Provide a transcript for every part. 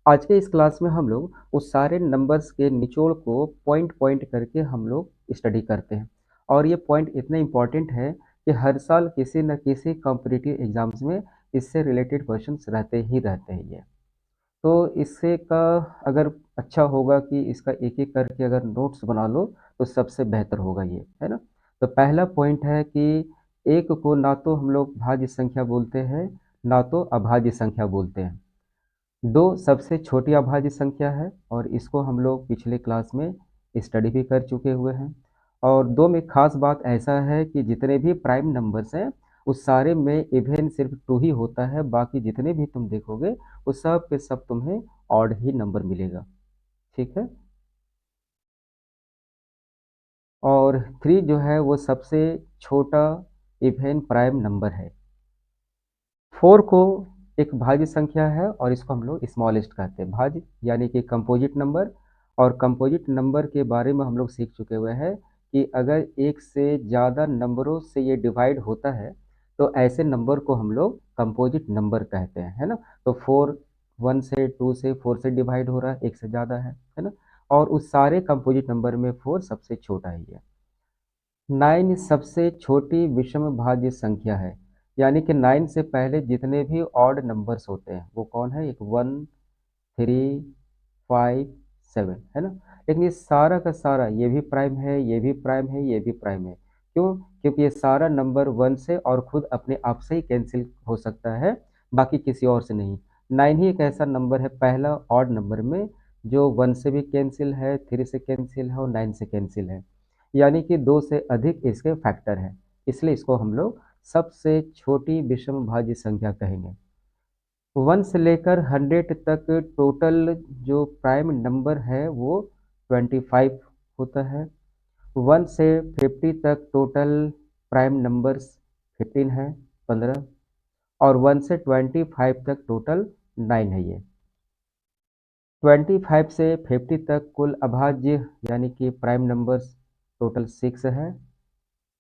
आज के इस क्लास में हम लोग उस सारे नंबर्स के निचोड़ को पॉइंट पॉइंट करके हम लोग स्टडी करते हैं और ये पॉइंट इतना इम्पॉर्टेंट है कि हर साल किसी न किसी कॉम्पिटिटिव एग्जाम्स में इससे रिलेटेड क्वेश्चंस रहते ही रहते हैं ये। तो इससे का अगर अच्छा होगा कि इसका एक एक करके अगर नोट्स बना लो तो सबसे बेहतर होगा ये, है ना। तो पहला पॉइंट है कि एक को ना तो हम लोग भाज्य संख्या बोलते हैं ना तो अभाज्य संख्या बोलते हैं। दो सबसे छोटी अभाज्य संख्या है और इसको हम लोग पिछले क्लास में स्टडी भी कर चुके हुए हैं। और दो में खास बात ऐसा है कि जितने भी प्राइम नंबर्स हैं उस सारे में इवन सिर्फ टू ही होता है, बाकी जितने भी तुम देखोगे वो सब के सब तुम्हें ऑड ही नंबर मिलेगा। ठीक है। और थ्री जो है वो सबसे छोटा इवन प्राइम नंबर है। फोर को एक भाज्य संख्या है और इसको हम लोग स्मॉलेस्ट कहते हैं। भाज्य यानी कि कंपोजिट नंबर। और कंपोजिट नंबर के बारे में हम लोग सीख चुके हुए हैं कि अगर एक से ज़्यादा नंबरों से ये डिवाइड होता है तो ऐसे नंबर को हम लोग कंपोजिट नंबर कहते हैं, है ना। तो फोर वन से टू से फोर से डिवाइड हो रहा है, एक से ज़्यादा है ना। और उस सारे कंपोजिट नंबर में फोर सबसे छोटा ही है। नाइन सबसे छोटी विषम भाज्य संख्या है, यानी कि नाइन से पहले जितने भी ऑड नंबर्स होते हैं वो कौन है, एक वन, थ्री, फाइव, सेवन, है ना। लेकिन ये सारा का सारा ये भी प्राइम है, ये भी प्राइम है, ये भी प्राइम है। क्यों? क्योंकि ये सारा नंबर वन से और खुद अपने आप से ही कैंसिल हो सकता है, बाकी किसी और से नहीं। नाइन ही एक ऐसा नंबर है पहला ऑड नंबर में जो वन से भी कैंसिल है, थ्री से कैंसिल है और नाइन से कैंसिल है, यानी कि दो से अधिक इसके फैक्टर हैं। इसलिए इसको हम लोग सबसे छोटी विषम भाज्य संख्या कहेंगे। वन से लेकर 100 तक टोटल जो प्राइम नंबर है वो 25 होता है। वन से 50 तक टोटल प्राइम नंबर्स 15 है, 15। और वन से 25 तक टोटल 9 है ये। 25 से 50 तक कुल अभाज्य यानी कि प्राइम नंबर्स टोटल 6 है।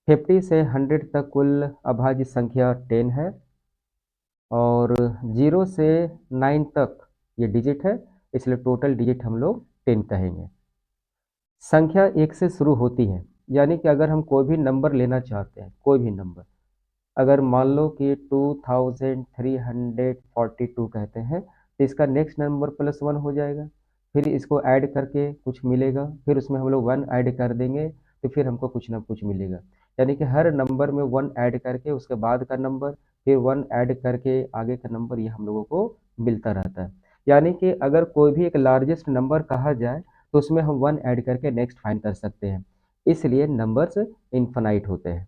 50 से 100 तक कुल अभाज्य संख्या 10 है। और 0 से 9 तक ये डिजिट है, इसलिए टोटल डिजिट हम लोग 10 कहेंगे। संख्या एक से शुरू होती है, यानी कि अगर हम कोई भी नंबर लेना चाहते हैं, कोई भी नंबर, अगर मान लो कि 2342 कहते हैं तो इसका नेक्स्ट नंबर प्लस वन हो जाएगा। फिर इसको ऐड करके कुछ मिलेगा, फिर उसमें हम लोग वन ऐड कर देंगे तो फिर हमको कुछ ना कुछ मिलेगा। यानी कि हर नंबर में वन ऐड करके उसके बाद का नंबर, फिर वन ऐड करके आगे का नंबर, ये हम लोगों को मिलता रहता है। यानी कि अगर कोई भी एक लार्जेस्ट नंबर कहा जाए तो उसमें हम वन ऐड करके नेक्स्ट फाइंड कर सकते हैं। इसलिए नंबर्स इन्फिनाइट होते हैं।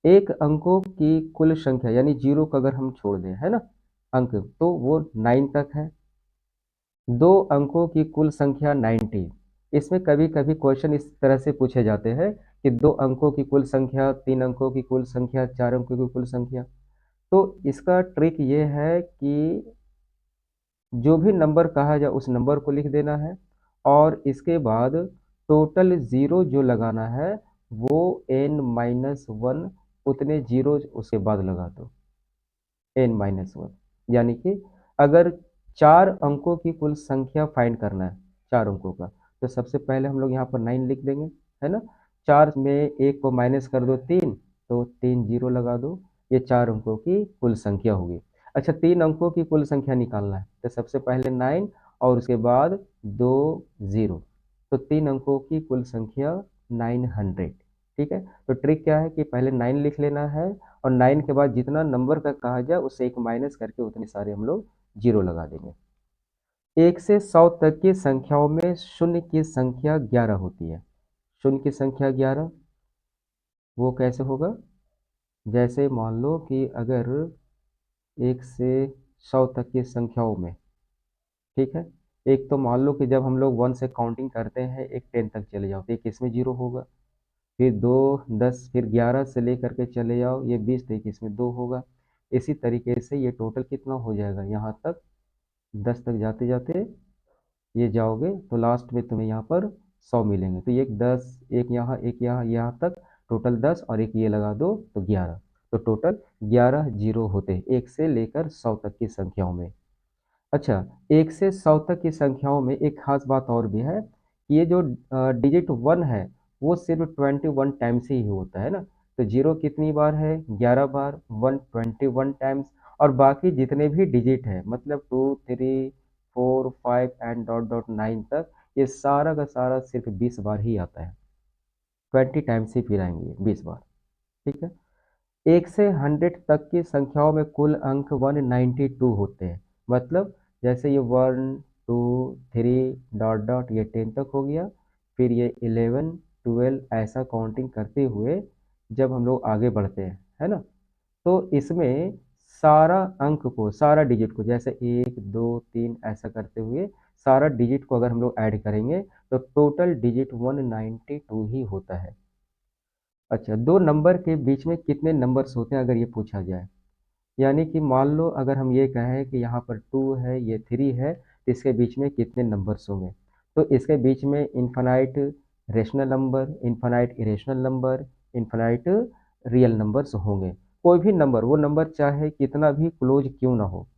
एक अंकों की कुल संख्या यानी जीरो को अगर हम छोड़ दें, है ना, अंक, तो वो 9 तक है। दो अंकों की कुल संख्या 90। इसमें कभी कभी क्वेश्चन इस तरह से पूछे जाते हैं कि दो अंकों की कुल संख्या, तीन अंकों की कुल संख्या, चार अंकों की कुल संख्या। तो इसका ट्रिक ये है कि जो भी नंबर कहा जाए उस नंबर को लिख देना है और इसके बाद टोटल जीरो जो लगाना है वो n-1 उतने जीरो उसके बाद लगा दो, n-1। यानी कि अगर चार अंकों की कुल संख्या फाइंड करना है, चार अंकों का, तो सबसे पहले हम लोग यहाँ पर 9 लिख देंगे, है ना। चार में एक को माइनस कर दो, तीन, तो तीन जीरो लगा दो। ये चार अंकों की कुल संख्या होगी। अच्छा, तीन अंकों की कुल संख्या निकालना है तो सबसे पहले 9 और उसके बाद दो जीरो, तो तीन अंकों की कुल संख्या 900। ठीक है। तो ट्रिक क्या है कि पहले 9 लिख लेना है और 9 के बाद जितना नंबर का कहा जाए उससे एक माइनस करके उतने सारे हम लोग जीरो लगा देंगे। 1 से 100 तक की संख्याओं में शून्य की संख्या 11 होती है। शून्य की संख्या 11 वो कैसे होगा? जैसे मान लो कि अगर 1 से 100 तक की संख्याओं में, ठीक है, एक तो मान लो कि जब हम लोग वन से काउंटिंग करते हैं एक 10 तक चले जाओ तो एक इसमें जीरो होगा, फिर दो, 10, फिर 11 से लेकर के चले जाओ ये 20 तो एक इसमें दो होगा। इसी तरीके से ये टोटल कितना हो जाएगा, यहाँ तक 10 तक जाते जाते ये जाओगे तो लास्ट में तुम्हें यहाँ पर 100 मिलेंगे। तो ये एक 10, एक यहाँ, एक यहाँ, यहाँ तक टोटल 10 और एक ये लगा दो तो 11। तो टोटल 11 जीरो होते हैं 1 से लेकर 100 तक की संख्याओं में। अच्छा, 1 से 100 तक की संख्याओं में एक खास बात और भी है कि ये जो डिजिट 1 है, वो सिर्फ़ 21 टाइम्स ही होता है ना? तो 0 कितनी बार है? 11 बार, 1 21 टाइम्स और बाकी जितने भी डिजिट हैं मतलब 2, 3, 4, 5 एंड डॉट डॉट 9 तक, ये सारा का सारा सिर्फ़ 20 बार ही आता है। 20 टाइम्स ही फिर आएँगे 20 बार, ठीक है? 1 से 100 तक की संख्याओं में कुल अंक 192 होते हैं। मतलब जैसे ये 1, 2, 3 डॉट डॉट ये 10 तक हो गया, फिर ये 11, 12 ऐसा काउंटिंग करते हुए जब हम लोग आगे बढ़ते हैं, है ना? तो इसमें सारा अंक को, सारा डिजिट को जैसे 1, 2, 3 ऐसा करते हुए सारा डिजिट को अगर हम लोग ऐड करेंगे तो टोटल डिजिट 192 ही होता है। अच्छा, 2 नंबर के बीच में कितने नंबर्स होते हैं अगर ये पूछा जाए? यानी कि मान लो अगर हम ये कहें कि यहाँ पर 2 है, ये 3 है, तो इसके बीच में कितने नंबर्स होंगे? तो इसके बीच में infinite rational number, infinite irrational number, infinite real numbers होंगे। कोई भी नंबर, वो नंबर चाहे कितना भी क्लोज़ क्यों ना हो,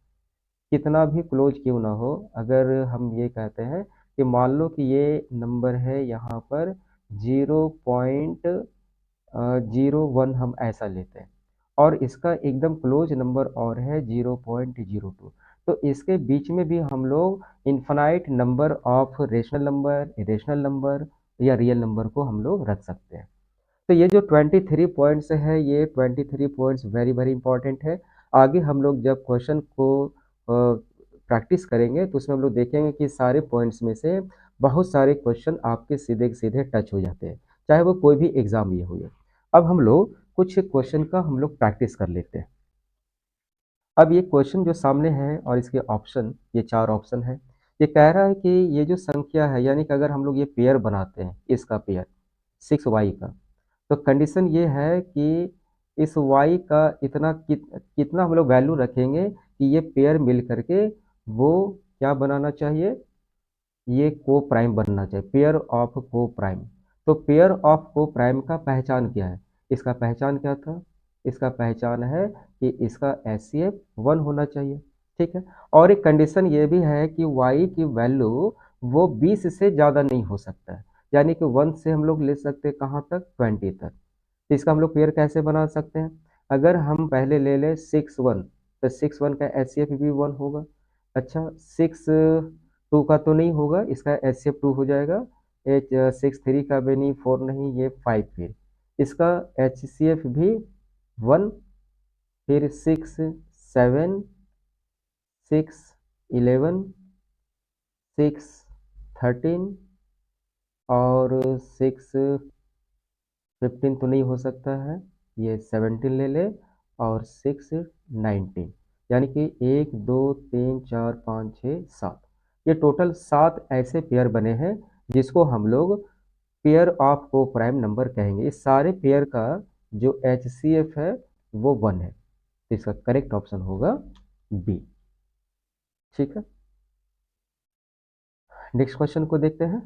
कितना भी क्लोज़ क्यों ना हो, अगर हम ये कहते हैं कि मान लो कि ये नंबर है यहाँ पर 0.01 हम ऐसा लेते हैं और इसका एकदम क्लोज नंबर और है 0.02 तो इसके बीच में भी हम लोग infinite number of rational number, irrational number या रियल नंबर को हम लोग रख सकते हैं। तो ये जो 23 पॉइंट्स है, ये 23 पॉइंट्स वेरी वेरी इंपॉर्टेंट है। आगे हम लोग जब क्वेश्चन को प्रैक्टिस करेंगे तो उसमें हम लोग देखेंगे कि सारे पॉइंट्स में से बहुत सारे क्वेश्चन आपके सीधे सीधे टच हो जाते हैं, चाहे वो कोई भी एग्जाम ये हो। अब हम लोग कुछ क्वेश्चन का हम लोग प्रैक्टिस कर लेते हैं। अब ये क्वेश्चन जो सामने है और इसके ऑप्शन, ये 4 ऑप्शन है। ये कह रहा है कि ये जो संख्या है यानी कि अगर हम लोग ये पेयर बनाते हैं, इसका पेयर 6y का, तो कंडीशन ये है कि इस y का कितना हम लोग वैल्यू रखेंगे कि ये पेयर मिल करके वो क्या बनाना चाहिए, ये को प्राइम बनना चाहिए, पेयर ऑफ को प्राइम। तो पेयर ऑफ को प्राइम का पहचान क्या है? इसका पहचान क्या था? इसका पहचान है कि इसका एचसीएफ 1 होना चाहिए, ठीक है? और एक कंडीशन ये भी है कि y की वैल्यू वो 20 से ज़्यादा नहीं हो सकता है, यानी कि 1 से हम लोग ले सकते हैं कहाँ तक? 20 तक। तो इसका हम लोग पेयर कैसे बना सकते हैं? अगर हम पहले ले लें 6 1 तो 6 1 का एचसीएफ भी 1 होगा। अच्छा 6 2 का तो नहीं होगा, इसका एचसीएफ 2 हो जाएगा। एच 6 3 का भी नहीं, 4 नहीं, ये 5 फिर इसका एचसीएफ भी 1। फिर 6 7 6 11 6 13 और 6 15 तो नहीं हो सकता है, ये 17 ले ले और 6 19 यानी कि 1 2 3 4 5 6 7 ये टोटल 7 ऐसे पेयर बने हैं जिसको हम लोग पेयर ऑफ को प्राइम नंबर कहेंगे। इस सारे पेयर का जो एचसीएफ है वो 1 है, तो इसका करेक्ट ऑप्शन होगा बी। ठीक है, नेक्स्ट क्वेश्चन को देखते हैं।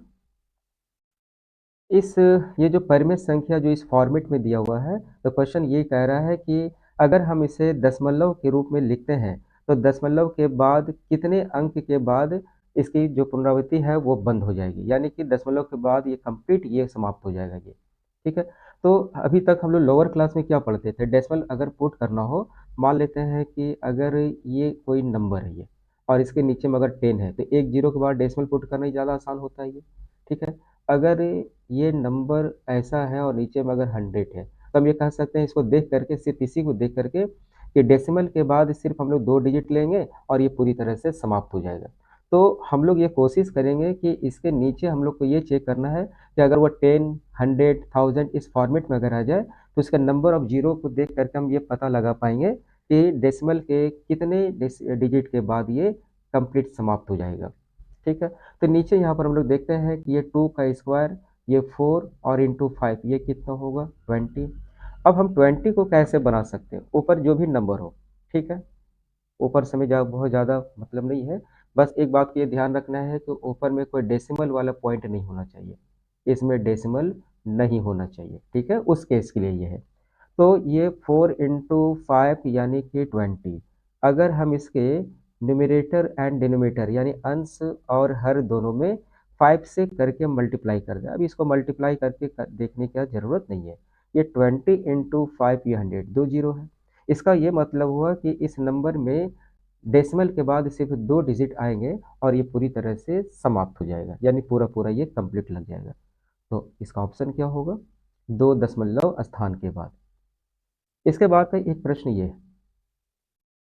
इस ये जो परिमेय संख्या जो इस फॉर्मेट में दिया हुआ है, तो क्वेश्चन ये कह रहा है कि अगर हम इसे दशमलव के रूप में लिखते हैं, तो दशमलव के बाद कितने अंक के बाद इसकी जो पुनरावृत्ति है वो बंद हो जाएगी, यानी कि दशमलव के बाद ये कंप्लीट ये समाप्त हो जाएगा ये। ठीक है, तो अभी तक हम लोग लोअर क्लास में क्या पढ़ते थे, डेसिमल अगर पुट करना हो, मान लेते हैं कि अगर ये कोई नंबर है ये और इसके नीचे में अगर 10 है, तो एक जीरो के बाद डेसिमल पुट करना ही ज़्यादा आसान होता है ये। ठीक है, अगर ये नंबर ऐसा है और नीचे में अगर 100 है, तो हम ये कह सकते हैं इसको देख करके, सिर्फ इसी को देख करके कि डेसिमल के बाद सिर्फ हम लोग 2 डिजिट लेंगे और ये पूरी तरह से समाप्त हो जाएगा। तो हम लोग ये कोशिश करेंगे कि इसके नीचे हम लोग को ये चेक करना है कि अगर वो 10, 100, 1000 इस फॉर्मेट में अगर आ जाए, तो इसका नंबर ऑफ जीरो को देख करके हम ये पता लगा पाएंगे कि डेसिमल के कितने डिजिट के बाद ये कंप्लीट समाप्त हो जाएगा। ठीक है, तो नीचे यहाँ पर हम लोग देखते हैं कि ये 2 का स्क्वायर, ये 4 और इंटू 5 ये कितना होगा 20। अब हम 20 को कैसे बना सकते हैं, ऊपर जो भी नंबर हो, ठीक है, ऊपर से में बहुत ज़्यादा मतलब नहीं है, बस एक बात को ये ध्यान रखना है कि ऊपर में कोई डेसिमल वाला पॉइंट नहीं होना चाहिए, इसमें डेसिमल नहीं होना चाहिए, ठीक है, उस केस के लिए ये है। तो ये 4 इंटू 5 यानी कि 20, अगर हम इसके न्यूमरेटर एंड डिनोमिनेटर यानी अंश और हर दोनों में 5 से करके मल्टीप्लाई कर दें। अब इसको मल्टीप्लाई करके देखने की ज़रूरत नहीं है। ये 20 इंटू 5 ये 100 दो जीरो है। इसका ये मतलब हुआ कि इस नंबर में डेसिमल के बाद सिर्फ 2 डिजिट आएंगे और ये पूरी तरह से समाप्त हो जाएगा, यानी पूरा पूरा ये कंप्लीट लग जाएगा। तो इसका ऑप्शन क्या होगा? 2 दशमलव स्थान के बाद। इसके बाद का एक प्रश्न ये है,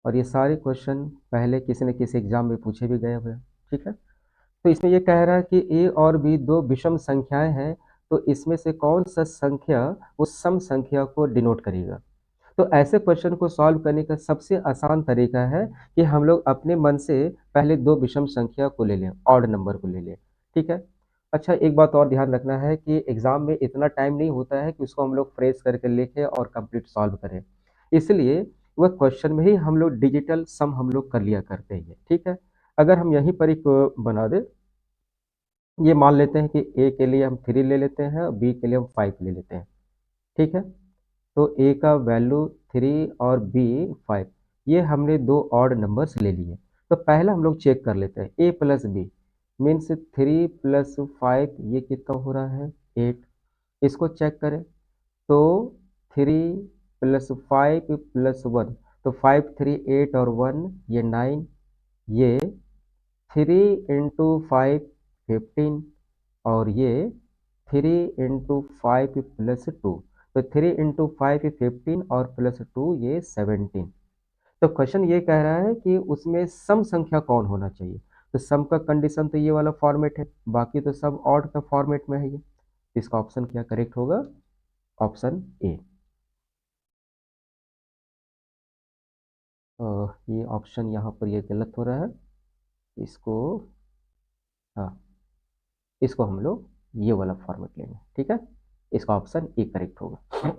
और ये सारे क्वेश्चन पहले किसी न किसी एग्जाम में पूछे भी गए हुए हैं, ठीक है। तो इसमें ये कह रहा है कि ए और बी दो विषम संख्याएं हैं, तो इसमें से कौन सा संख्या उस सम संख्या को डिनोट करेगा। तो ऐसे क्वेश्चन को सॉल्व करने का सबसे आसान तरीका है कि हम लोग अपने मन से पहले दो विषम संख्या को ले लें, ऑड नंबर को ले लें, ठीक है। अच्छा, एक बात और ध्यान रखना है कि एग्जाम में इतना टाइम नहीं होता है कि उसको हम लोग फ्रेश करके लिखें और कंप्लीट सॉल्व करें, इसलिए वह क्वेश्चन में ही हम लोग डिजिटल सम हम लोग कर लिया करते हैं, ठीक है। अगर हम यहीं पर एक बना दें, ये मान लेते हैं कि ए के लिए हम 3 ले लेते हैं और बी के लिए हम 5 ले लेते हैं, ठीक है। तो ए का वैल्यू 3 और बी 5, ये हमने दो ऑड नंबर्स ले लिए। तो पहला हम लोग चेक कर लेते हैं, ए प्लस बी मीन्स 3 प्लस 5 ये कितना हो रहा है 8। इसको चेक करें तो 3 प्लस 5 प्लस 1, तो 5 3 8 और 1 ये 9, ये 3 इंटू 5 15 और ये 3 इंटू 5 प्लस 2, तो 3 इंटू 5 15 और प्लस 2 ये 17। तो क्वेश्चन ये कह रहा है कि उसमें सम संख्या कौन होना चाहिए। तो सम का कंडीशन तो ये वाला फॉर्मेट है, बाकी तो सब ऑड का फॉर्मेट में है ये। इसका ऑप्शन क्या करेक्ट होगा? Option A. ये ऑप्शन यहाँ पर ये गलत हो रहा है, इसको, हाँ, इसको हम लोग ये वाला फॉर्मेट लेंगे, ठीक है। इसका ऑप्शन ए करेक्ट होगा।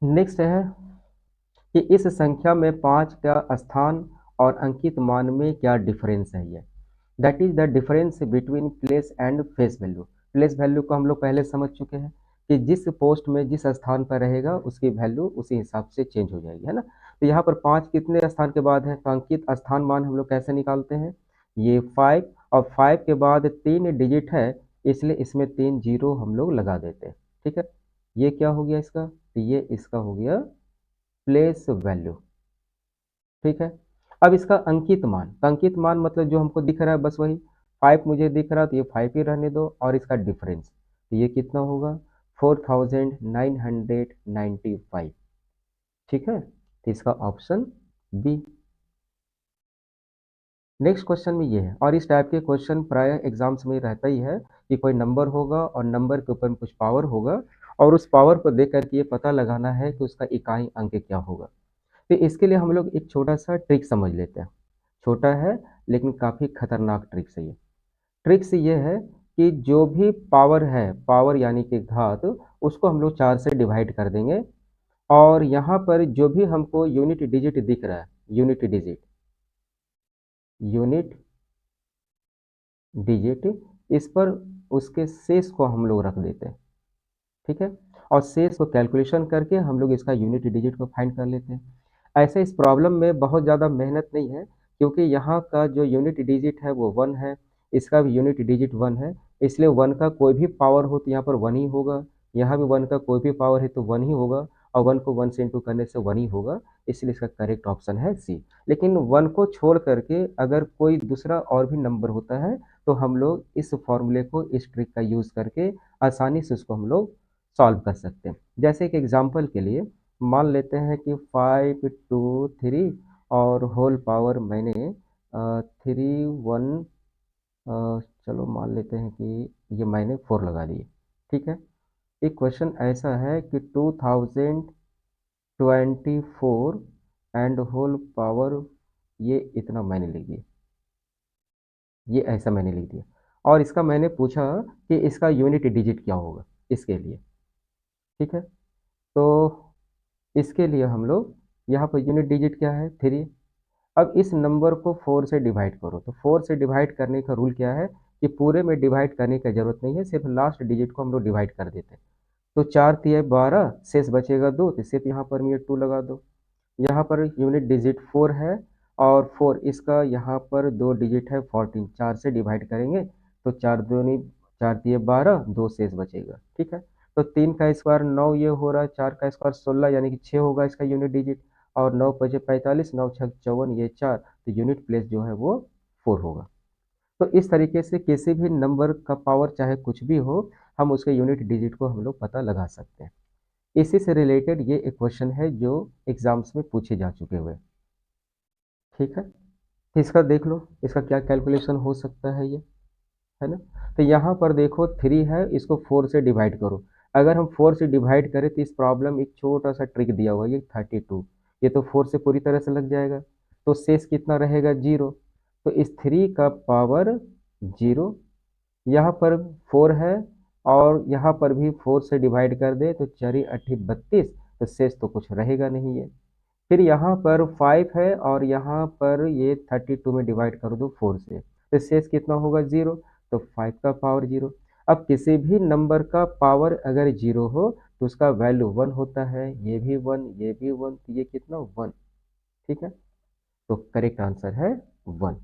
नेक्स्ट है कि इस संख्या में 5 का स्थान और अंकित मान में क्या डिफरेंस है। ये that is the difference between place and face value. Place value को हम लोग पहले समझ चुके हैं कि जिस पोस्ट में जिस स्थान पर रहेगा उसकी वैल्यू उसी हिसाब से चेंज हो जाएगी, है ना। तो यहाँ पर 5 कितने स्थान के बाद है, तो अंकित स्थान मान हम लोग कैसे निकालते हैं, ये 5 और 5 के बाद 3 डिजिट है, इसलिए इसमें 3 जीरो हम लोग लगा देते हैं, ठीक है। ये क्या हो गया इसका, तो ये इसका हो गया प्लेस वैल्यू, ठीक है। अब इसका अंकित मान, तो अंकित मान मतलब जो हमको दिख रहा है बस वही 5 मुझे दिख रहा है, तो ये 5 ही रहने दो, और इसका डिफरेंस तो ये कितना होगा 4995, ठीक है। तो इसका ऑप्शन बी। नेक्स्ट क्वेश्चन में ये है, और इस टाइप के क्वेश्चन प्राय एग्जाम्स में रहता ही है कि कोई नंबर होगा और नंबर के ऊपर कुछ पावर होगा, और उस पावर को देख करके ये पता लगाना है कि उसका इकाई अंक क्या होगा। तो इसके लिए हम लोग एक छोटा सा ट्रिक समझ लेते हैं। छोटा है लेकिन काफ़ी खतरनाक ट्रिक्स है ये। ट्रिक्स ये है कि जो भी पावर है, पावर यानी कि घात, उसको हम लोग 4 से डिवाइड कर देंगे, और यहाँ पर जो भी हमको यूनिट डिजिट दिख रहा है, यूनिट डिजिट, यूनिट डिजिट, इस पर उसके शेष को हम लोग रख देते हैं, ठीक है। और शेष को कैलकुलेशन करके हम लोग इसका यूनिट डिजिट को फाइंड कर लेते हैं। ऐसे इस प्रॉब्लम में बहुत ज़्यादा मेहनत नहीं है, क्योंकि यहाँ का जो यूनिट डिजिट है वो 1 है, इसका भी यूनिट डिजिट 1 है, इसलिए 1 का कोई भी पावर हो तो यहाँ पर 1 ही होगा, यहाँ भी 1 का कोई भी पावर है तो 1 ही होगा, और 1 को 1 से इंटू करने से 1 ही होगा, इसलिए इसका करेक्ट ऑप्शन है सी। लेकिन 1 को छोड़ करके अगर कोई दूसरा और भी नंबर होता है तो हम लोग इस फॉर्मूले को, इस ट्रिक का यूज़ करके आसानी से उसको हम लोग सॉल्व कर सकते हैं। जैसे कि एग्जांपल के लिए मान लेते हैं कि 5 2 3 और होल पावर मैंने 3 1, चलो मान लेते हैं कि ये मैंने 4 लगा दिए, ठीक है। एक क्वेश्चन ऐसा है कि 2024 एंड होल पावर, ये इतना मैंने लिख दिया, ये ऐसा मैंने लिख दिया, और इसका मैंने पूछा कि इसका यूनिट डिजिट क्या होगा इसके लिए, ठीक है। तो इसके लिए हम लोग यहाँ पर यूनिट डिजिट क्या है 3। अब इस नंबर को 4 से डिवाइड करो, तो 4 से डिवाइड करने का रूल क्या है कि पूरे में डिवाइड करने की ज़रूरत नहीं है, सिर्फ लास्ट डिजिट को हम लोग डिवाइड कर देते हैं। तो 4 तिया 12, शेष बचेगा 2, तो सिर्फ यहाँ पर ये 2 लगा दो। यहाँ पर यूनिट डिजिट 4 है और 4 इसका यहाँ पर 2 डिजिट है 14, 4 से डिवाइड करेंगे तो 4 दूनी 4 दिए 12, 2 शेष बचेगा, ठीक है। तो 3 का स्क्वायर 9 ये हो रहा है, 4 का स्क्वायर 16 यानी कि 6 होगा इसका यूनिट डिजिट, और 9 पचे 45, 9 छक 54, ये 4, तो यूनिट प्लेस जो है वो 4 होगा। तो इस तरीके से किसी भी नंबर का पावर चाहे कुछ भी हो, हम उसके यूनिट डिजिट को हम लोग पता लगा सकते हैं। इसी से रिलेटेड ये एक क्वेश्चन है जो एग्जाम्स में पूछे जा चुके हुए, ठीक है। तो इसका देख लो, इसका क्या कैलकुलेशन हो सकता है ना। तो यहाँ पर देखो 3 है, इसको 4 से डिवाइड करो। अगर हम 4 से डिवाइड करें तो इस प्रॉब्लम एक छोटा सा ट्रिक दिया हुआ है, ये 32, ये तो 4 से पूरी तरह से लग जाएगा, तो शेष कितना रहेगा 0। तो इस 3 का पावर 0, यहाँ पर 4 है और यहाँ पर भी 4 से डिवाइड कर दे तो 4 अट्ठी 32, तो शेष तो कुछ रहेगा नहीं है। फिर यहाँ पर 5 है और यहाँ पर ये 32 में डिवाइड कर दो 4 से, तो शेष कितना होगा 0, तो 5 का पावर 0। अब किसी भी नंबर का पावर अगर 0 हो तो उसका वैल्यू 1 होता है, ये भी 1, ये भी 1, तो ये कितना 1, ठीक है। तो करेक्ट आंसर है 1।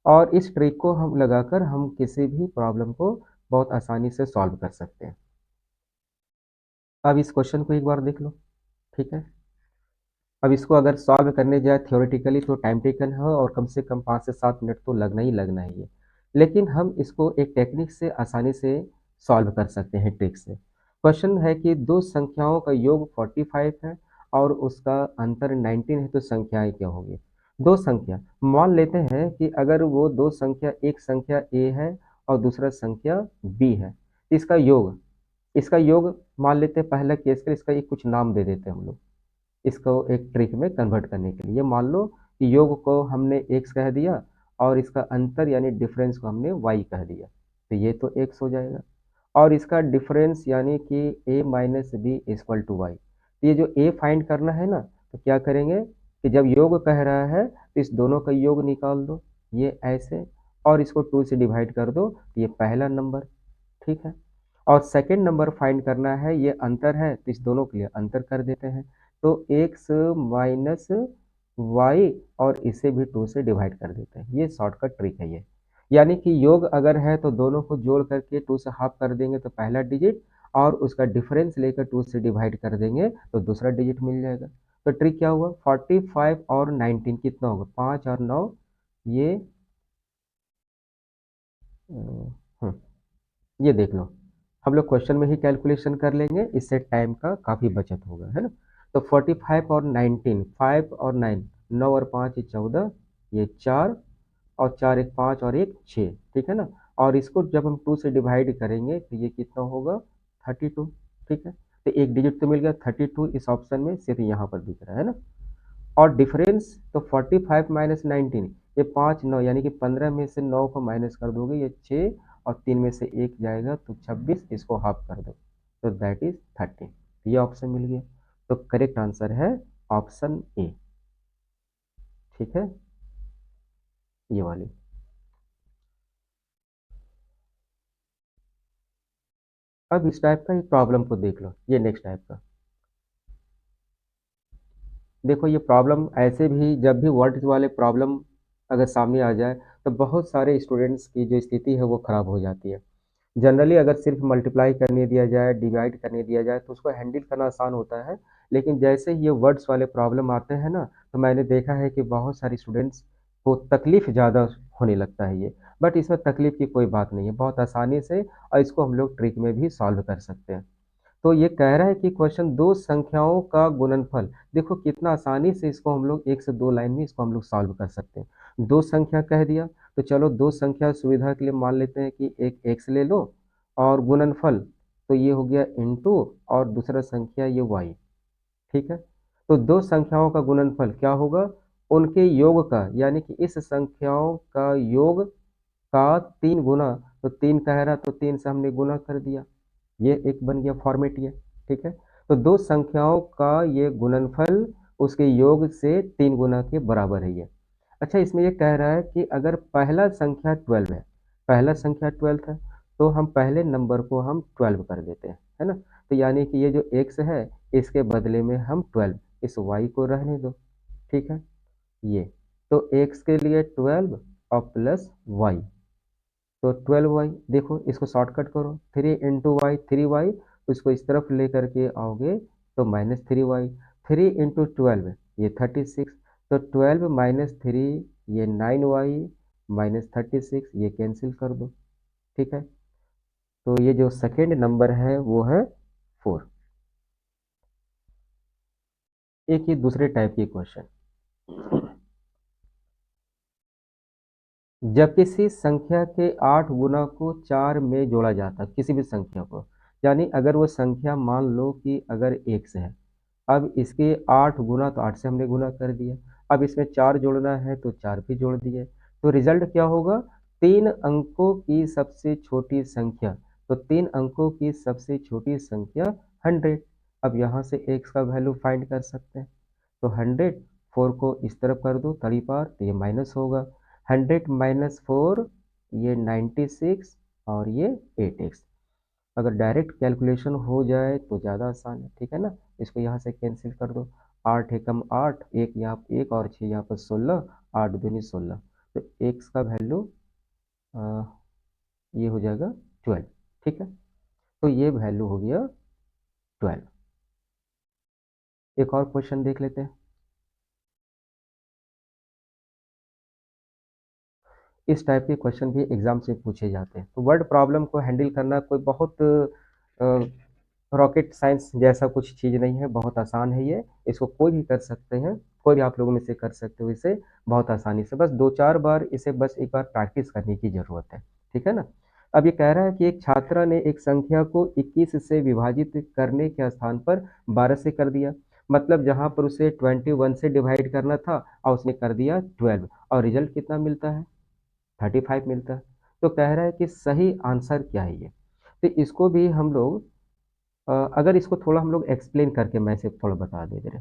और इस ट्रिक को हम लगाकर हम किसी भी प्रॉब्लम को बहुत आसानी से सॉल्व कर सकते हैं। अब इस क्वेश्चन को एक बार देख लो, ठीक है। अब इसको अगर सॉल्व करने जाए थ्योरेटिकली तो टाइम टेकन है और कम से कम 5 से 7 मिनट तो लगना ही लगना है ये, लेकिन हम इसको एक टेक्निक से आसानी से सॉल्व कर सकते हैं ट्रिक से। क्वेश्चन है कि दो संख्याओं का योग 45 है और उसका अंतर 19 है, तो संख्याएं क्या होगी। दो संख्या मान लेते हैं कि अगर वो दो संख्या, एक संख्या ए है और दूसरा संख्या बी है, तो इसका योग मान लेते हैं पहला केस का, इसका एक कुछ नाम दे देते हैं हम लोग इसको एक ट्रिक में कन्वर्ट करने के लिए। मान लो कि योग को हमने x कह दिया और इसका अंतर यानी डिफरेंस को हमने y कह दिया, तो ये तो x हो जाएगा। और इसका डिफरेंस यानी कि a minus B equal to Y, तो ये जो a फाइंड करना है ना, तो क्या करेंगे कि जब योग कह रहा है तो इस दोनों का योग निकाल दो, ये ऐसे, और इसको 2 से डिवाइड कर दो, तो ये पहला नंबर, ठीक है। और सेकंड नंबर फाइंड करना है, ये अंतर है तो इस दोनों के लिए अंतर कर देते हैं, तो x माइनस वाई, और इसे भी 2 से डिवाइड कर देते हैं। ये शॉर्टकट ट्रिक है ये, यानी कि योग अगर है तो दोनों को जोड़ करके 2 से हाफ कर देंगे तो पहला डिजिट, और उसका डिफरेंस लेकर 2 से डिवाइड कर देंगे तो दूसरा डिजिट मिल जाएगा। तो ट्रिक क्या हुआ, 45 और 19 कितना होगा, 5 और 9, ये ये देख लो, हम लोग क्वेश्चन में ही कैलकुलेशन कर लेंगे, इससे टाइम का काफ़ी बचत होगा, है ना। तो 45 और 19, 5 और 9, 9 और 5 ये 14, ये 4, और 4 एक 5 और एक 6, ठीक है ना। और इसको जब हम 2 से डिवाइड करेंगे तो ये कितना होगा 32, ठीक है। तो एक डिजिट तो मिल गया 32, इस ऑप्शन में सिर्फ यहाँ पर दिख रहा है ना। और डिफरेंस तो 45 माइनस 19, ये 5 9 यानी कि 15 में से 9 को माइनस कर दोगे, ये 6, और 3 में से 1 जाएगा तो 26, इसको हाफ कर दो तो दैट इज 30, ये ऑप्शन मिल गया। तो करेक्ट आंसर है ऑप्शन ए, ठीक है, ये वाली। अब इस टाइप का एक प्रॉब्लम को देख लो, ये नेक्स्ट टाइप का देखो। ये प्रॉब्लम ऐसे भी जब भी वर्ड वाले प्रॉब्लम अगर सामने आ जाए तो बहुत सारे स्टूडेंट्स की जो स्थिति है वो खराब हो जाती है। जनरली अगर सिर्फ मल्टीप्लाई करने दिया जाए, डिवाइड करने दिया जाए तो उसको हैंडल करना आसान होता है, लेकिन जैसे ही ये वर्ड्स वाले प्रॉब्लम आते हैं ना, तो मैंने देखा है कि बहुत सारे स्टूडेंट्स को तकलीफ ज़्यादा होने लगता है ये। बट इसमें तकलीफ की कोई बात नहीं है, बहुत आसानी से, और इसको हम लोग ट्रिक में भी सॉल्व कर सकते हैं। तो ये कह रहा है कि क्वेश्चन दो संख्याओं का गुणनफल, देखो कितना आसानी से इसको हम लोग 1 से 2 लाइन में इसको हम लोग सॉल्व कर सकते हैं। दो संख्या कह दिया, तो चलो दो संख्या सुविधा के लिए मान लेते हैं कि एक x ले लो, और गुणनफल तो ये हो गया इनटू, और दूसरा संख्या ये y, ठीक है। तो दो संख्याओं का गुणनफल क्या होगा, उनके योग का, यानी कि इस संख्याओं का योग का 3 गुना, तो 3 कह रहा तो 3 से हमने गुना कर दिया, ये एक बन गया फॉर्मेट ये, ठीक है। तो दो संख्याओं का ये गुणनफल उसके योग से 3 गुना के बराबर है ये। अच्छा, इसमें ये कह रहा है कि अगर पहला संख्या 12 है, पहला संख्या 12 है, तो हम पहले नंबर को हम 12 कर देते हैं, है ना। तो यानी कि ये जो x है इसके बदले में हम 12, इस y को रहने दो, ठीक है। ये तो x के लिए 12 और प्लस y, तो 12y, देखो इसको शॉर्टकट करो, 3 × y 3y, उसको इस तरफ लेकर के आओगे तो -3y, 3 × 12 ये 36, तो 12 - 3 ये 9y -36 ये कैंसिल कर दो, ठीक है। तो ये जो सेकेंड नंबर है वो है 4। एक ही दूसरे टाइप की क्वेश्चन, जब किसी संख्या के 8 गुना को 4 में जोड़ा जाता है, किसी भी संख्या को, यानी अगर वो संख्या मान लो कि अगर 1 से है, अब इसके 8 गुना, तो 8 से हमने गुना कर दिया, अब इसमें 4 जोड़ना है तो 4 भी जोड़ दिए, तो रिजल्ट क्या होगा, 3 अंकों की सबसे छोटी संख्या, तो 3 अंकों की सबसे छोटी संख्या 100। अब यहाँ से x का वैल्यू फाइंड कर सकते हैं, तो 100, 4 को इस तरफ कर दो तड़ी पार, तो ये माइनस होगा, 100 - 4 ये 96 और ये 8x। अगर डायरेक्ट कैलकुलेशन हो जाए तो ज़्यादा आसान है, ठीक है ना। इसको यहाँ से कैंसिल कर दो, 8 एकम 8, एक यहाँ एक और 6 यहाँ पर 16, 8 दूनी 16, तो x का वैल्यू ये हो जाएगा 12, ठीक है। तो ये वैल्यू हो गया 12। एक और क्वेश्चन देख लेते हैं। इस टाइप के क्वेश्चन भी एग्जाम से पूछे जाते हैं, तो वर्ड प्रॉब्लम को हैंडल करना कोई बहुत रॉकेट साइंस जैसा कुछ चीज़ नहीं है, बहुत आसान है ये, इसको कोई भी कर सकते हैं, कोई भी आप लोगों में से कर सकते हो इसे बहुत आसानी से, बस 2-4 बार इसे बस एक बार प्रैक्टिस करने की ज़रूरत है, ठीक है ना। अब ये कह रहा है कि एक छात्रा ने एक संख्या को 21 से विभाजित करने के स्थान पर 12 से कर दिया, मतलब जहाँ पर उसे 21 से डिवाइड करना था और उसने कर दिया 12, और रिजल्ट कितना मिलता है, 35 मिलता है। तो कह रहा है कि सही आंसर क्या है ये, तो इसको भी हम लोग अगर इसको थोड़ा हम लोग एक्सप्लेन करके मैं इसे थोड़ा बता दे रहे,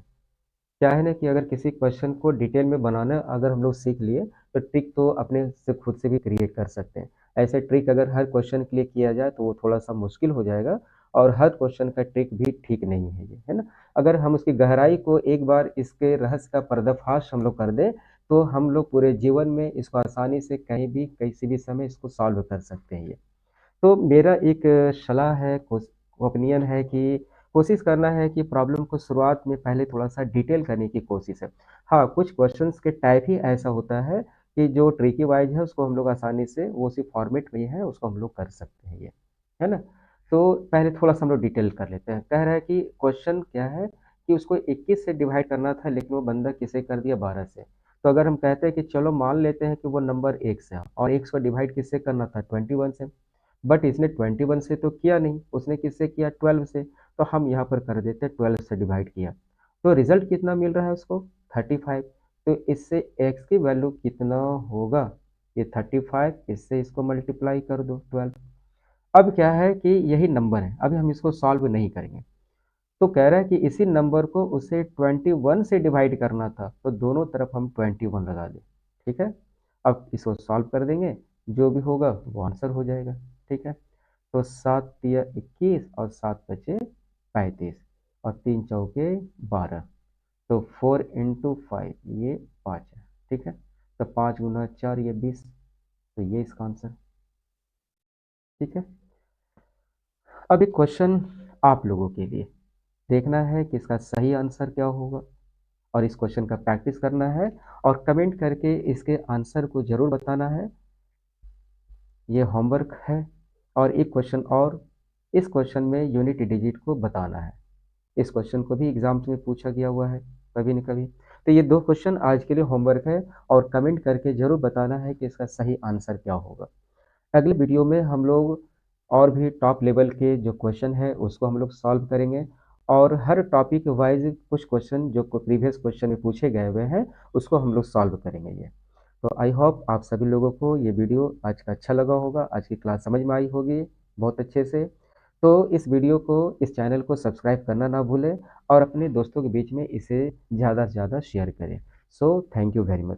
क्या है ना कि अगर किसी क्वेश्चन को डिटेल में बनाना अगर हम लोग सीख लिए तो ट्रिक तो अपने से खुद से भी क्रिएट कर सकते हैं। ऐसे ट्रिक अगर हर क्वेश्चन के लिए किया जाए तो वो थोड़ा सा मुश्किल हो जाएगा, और हर क्वेश्चन का ट्रिक भी ठीक नहीं है ये, है ना। अगर हम उसकी गहराई को एक बार इसके रहस्य का पर्दाफाश हम लोग कर दें तो हम लोग पूरे जीवन में इसको आसानी से कहीं भी किसी भी समय इसको सॉल्व कर सकते हैं ये। तो मेरा एक सलाह है, ओपिनियन है कि कोशिश करना है कि प्रॉब्लम को शुरुआत में पहले थोड़ा-सा डिटेल करने की कोशिश है। हाँ, कुछ क्वेश्चंस के टाइप ही ऐसा होता है कि जो ट्रिकी वाइज़ है उसको हम लोग आसानी से वो उसी फॉर्मेट में है उसको हम लोग कर सकते हैं ये, है ना? तो पहले थोड़ा-सा हम लोग डिटेल कर लेते हैं। कह रहा है कि क्वेश्चन क्या है कि उसको 21 से डिवाइड करना था लेकिन वो बंदा किससे कर दिया, 12 से। तो अगर हम कहते हैं कि चलो मान लेते हैं कि वो नंबर 1 से है और 1 को डिवाइड किससे करना था, 21 से। बट इसने 21 से तो किया नहीं, उसने किससे किया, 12 से, तो हम यहाँ पर कर देते हैं 12 से डिवाइड किया, तो रिजल्ट कितना मिल रहा है उसको, 35। तो इससे x की वैल्यू कितना होगा, ये 35, इससे इसको मल्टीप्लाई कर दो 12। अब क्या है कि यही नंबर है, अभी हम इसको सॉल्व नहीं करेंगे, तो कह रहा है कि इसी नंबर को उसे 21 से डिवाइड करना था, तो दोनों तरफ हम 21 लगा दें, ठीक है। अब इसको सॉल्व कर देंगे, जो भी होगा वो आंसर हो जाएगा, ठीक है। तो 7 तिया 21 और 7 बचे 35 और 3 चौके 12, तो 4 × 5 ये 5 है, ठीक है। तो 5 × 4 ये 20, तो ये इसका आंसर, ठीक है। अब एक क्वेश्चन आप लोगों के लिए, देखना है कि इसका सही आंसर क्या होगा, और इस क्वेश्चन का प्रैक्टिस करना है और कमेंट करके इसके आंसर को ज़रूर बताना है, ये होमवर्क है। और एक क्वेश्चन और, इस क्वेश्चन में यूनिट डिजिट को बताना है, इस क्वेश्चन को भी एग्जाम्स में पूछा गया हुआ है कभी न कभी। तो ये 2 क्वेश्चन आज के लिए होमवर्क है, और कमेंट करके ज़रूर बताना है कि इसका सही आंसर क्या होगा। अगले वीडियो में हम लोग और भी टॉप लेवल के जो क्वेश्चन है उसको हम लोग सॉल्व करेंगे, और हर टॉपिक वाइज कुछ क्वेश्चन जो प्रीवियस क्वेश्चन में पूछे गए हुए हैं उसको हम लोग सॉल्व करेंगे ये। तो आई होप आप सभी लोगों को ये वीडियो आज का अच्छा लगा होगा, आज की क्लास समझ में आई होगी बहुत अच्छे से। तो इस वीडियो को, इस चैनल को सब्सक्राइब करना ना भूलें, और अपने दोस्तों के बीच में इसे ज़्यादा से ज़्यादा शेयर करें। So thank you very much.